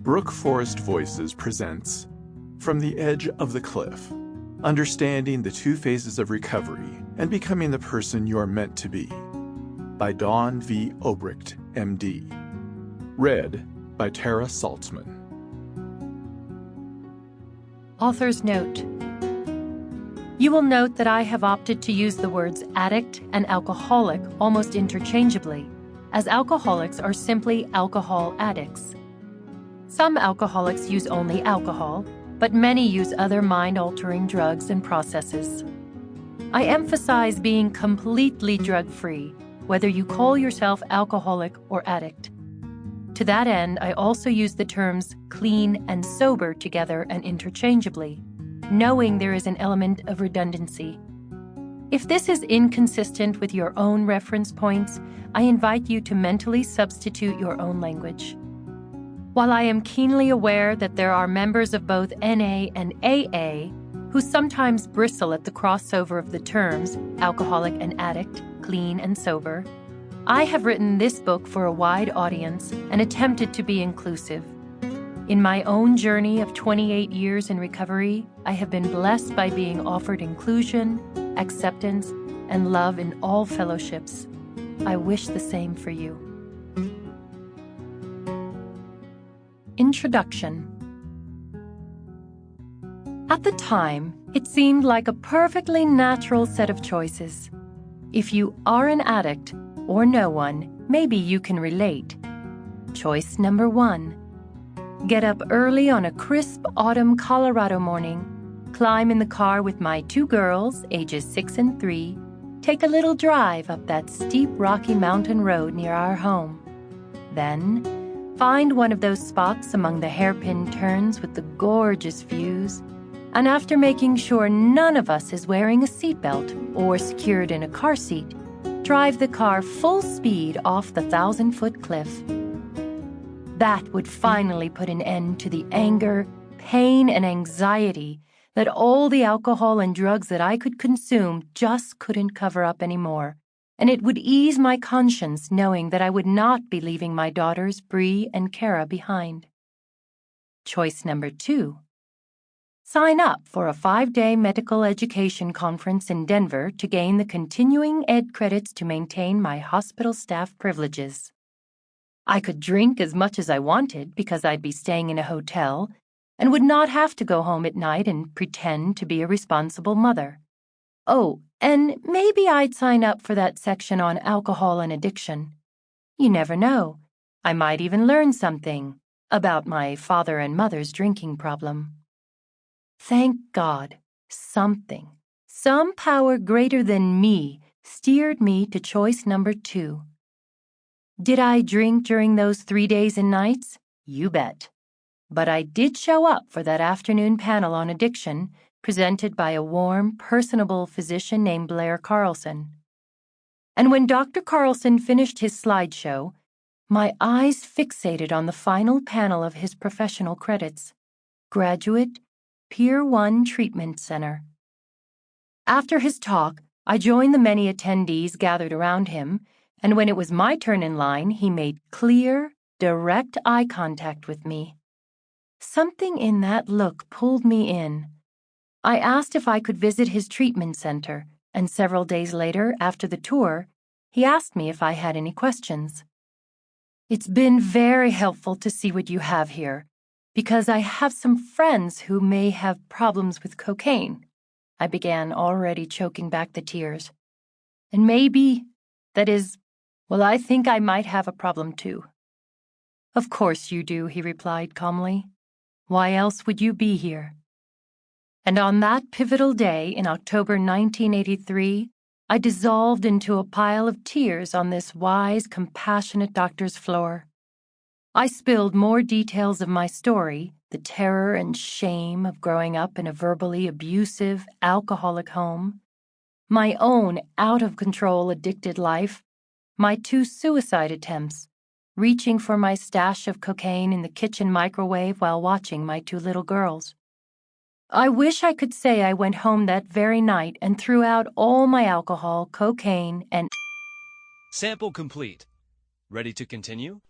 Brook Forest Voices presents From the Edge of the Cliff, Understanding the Two Phases of Recovery and Becoming the Person You're Meant to Be, by Dawn V. Obrecht, M.D. Read by Tara Saltzman. Author's note. You will note that I have opted to use the words addict and alcoholic almost interchangeably, as alcoholics are simply alcohol addicts. Some alcoholics use only alcohol, but many use other mind-altering drugs and processes. I emphasize being completely drug-free, whether you call yourself alcoholic or addict. To that end, I also use the terms clean and sober together and interchangeably, knowing there is an element of redundancy. If this is inconsistent with your own reference points, I invite you to mentally substitute your own language. While I am keenly aware that there are members of both NA and AA who sometimes bristle at the crossover of the terms alcoholic and addict, clean and sober, I have written this book for a wide audience and attempted to be inclusive. In my own journey of 28 years in recovery, I have been blessed by being offered inclusion, acceptance, and love in all fellowships. I wish the same for you. Introduction. At the time, it seemed like a perfectly natural set of choices. If you are an addict or no one, maybe you can relate. Choice number 1. Get up early on a crisp autumn Colorado morning, climb in the car with my 2 girls, ages 6 and 3, take a little drive up that steep rocky mountain road near our home. Then, find one of those spots among the hairpin turns with the gorgeous views, and after making sure none of us is wearing a seatbelt or secured in a car seat, drive the car full speed off the 1,000-foot cliff. That would finally put an end to the anger, pain, and anxiety that all the alcohol and drugs that I could consume just couldn't cover up anymore. And it would ease my conscience knowing that I would not be leaving my daughters Bree and Kara behind. Choice number 2. Sign up for a 5-day medical education conference in Denver to gain the continuing ed credits to maintain my hospital staff privileges. I could drink as much as I wanted because I'd be staying in a hotel and would not have to go home at night and pretend to be a responsible mother. Oh, and maybe I'd sign up for that section on alcohol and addiction. You never know. I might even learn something about my father and mother's drinking problem. Thank God, some power greater than me steered me to choice number 2. Did I drink during those 3 days and nights? You bet. But I did show up for that afternoon panel on addiction presented by a warm, personable physician named Blair Carlson. And when Dr. Carlson finished his slideshow, my eyes fixated on the final panel of his professional credits, Graduate Peer 1 Treatment Center. After his talk, I joined the many attendees gathered around him, and when it was my turn in line, he made clear, direct eye contact with me. Something in that look pulled me in. I asked if I could visit his treatment center, and several days later, after the tour, he asked me if I had any questions. It's been very helpful to see what you have here, because I have some friends who may have problems with cocaine. I began, already choking back the tears. And maybe, I think I might have a problem too. Of course you do, he replied calmly. Why else would you be here? And on that pivotal day in October 1983, I dissolved into a pile of tears on this wise, compassionate doctor's floor. I spilled more details of my story, the terror and shame of growing up in a verbally abusive, alcoholic home, my own out-of-control addicted life, my 2 suicide attempts, reaching for my stash of cocaine in the kitchen microwave while watching my 2 little girls. I wish I could say I went home that very night and threw out all my alcohol, cocaine, and Sample complete. Ready to continue?